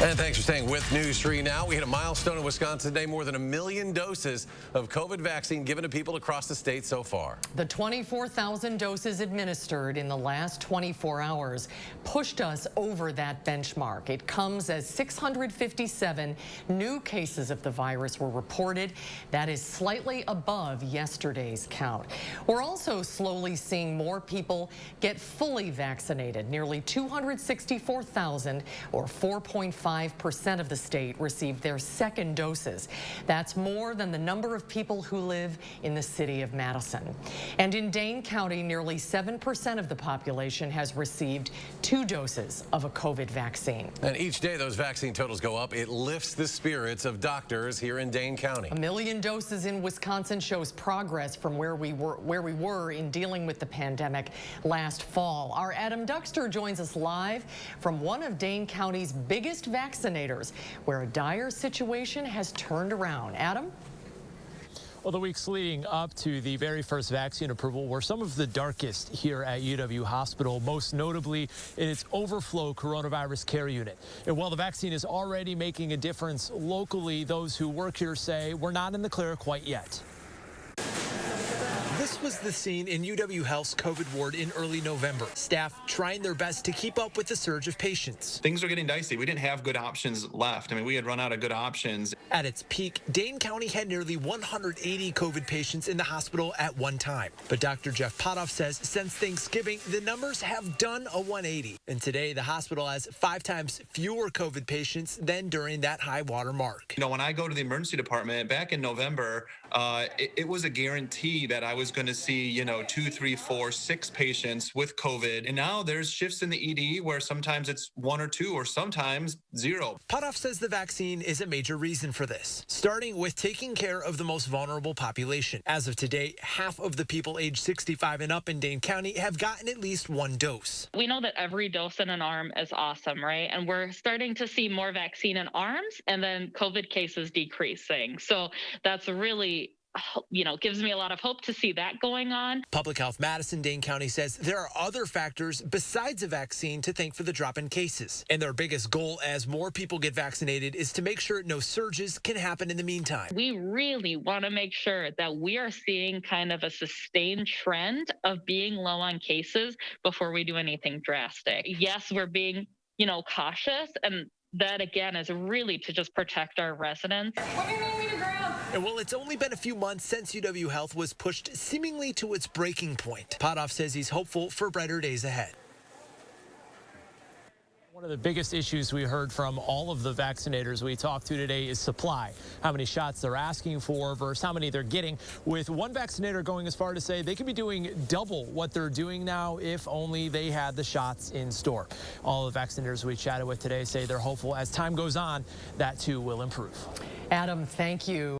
And thanks for staying with News 3 Now. We hit a milestone in Wisconsin today. More than 1 million doses of COVID vaccine given to people across the state so far. The 24,000 doses administered in the last 24 hours pushed us over that benchmark. It comes as 657 new cases of the virus were reported. That is slightly above yesterday's count. We're also slowly seeing more people get fully vaccinated. Nearly 264,000, or 4.5% of the state, received their second doses. That's more than the number of people who live in the city of Madison. And in Dane County, nearly 7% of the population has received 2 doses of a COVID vaccine. And each day those vaccine totals go up, it lifts the spirits of doctors here in Dane County. 1 million doses in Wisconsin shows progress from where we were in dealing with the pandemic last fall. Our Adam Duxter joins us live from one of Dane County's biggest vaccinators, where a dire situation has turned around. Adam? Well, the weeks leading up to the very first vaccine approval were some of the darkest here at UW Hospital, most notably in its overflow coronavirus care unit. And while the vaccine is already making a difference locally, those who work here say we're not in the clear quite yet. This was the scene in UW Health's COVID ward in early November. Staff trying their best to keep up with the surge of patients. Things are getting dicey. We didn't have good options left. I mean, we had run out of good options. At its peak, Dane County had nearly 180 COVID patients in the hospital at one time. But Dr. Jeff Potoff says since Thanksgiving, the numbers have done a 180. And today, the hospital has 5 times fewer COVID patients than during that high water mark. You know, when I go to the emergency department back in November, it was a guarantee that I was going to see, 2, 3, 4, 6 patients with COVID. And now there's shifts in the ED where sometimes it's 1 or 2 or sometimes 0. Potoff says the vaccine is a major reason for this, starting with taking care of the most vulnerable population. As of today, half of the people aged 65 and up in Dane County have gotten at least 1 dose. We know that every dose in an arm is awesome, right? And we're starting to see more vaccine in arms and then COVID cases decreasing. So that's really, gives me a lot of hope to see that going on. Public Health Madison Dane County says there are other factors besides a vaccine to thank for the drop in cases. And their biggest goal as more people get vaccinated is to make sure no surges can happen in the meantime. We really want to make sure that we are seeing kind of a sustained trend of being low on cases before we do anything drastic. Yes, we're being, cautious, and that again is really to just protect our residents. What do you need me to grab? And while it's only been a few months since UW Health was pushed seemingly to its breaking point, Potoff says he's hopeful for brighter days ahead. One of the biggest issues we heard from all of the vaccinators we talked to today is supply. How many shots they're asking for versus how many they're getting, with one vaccinator going as far to say they could be doing double what they're doing now if only they had the shots in store. All the vaccinators we chatted with today say they're hopeful as time goes on that too will improve. Adam, thank you.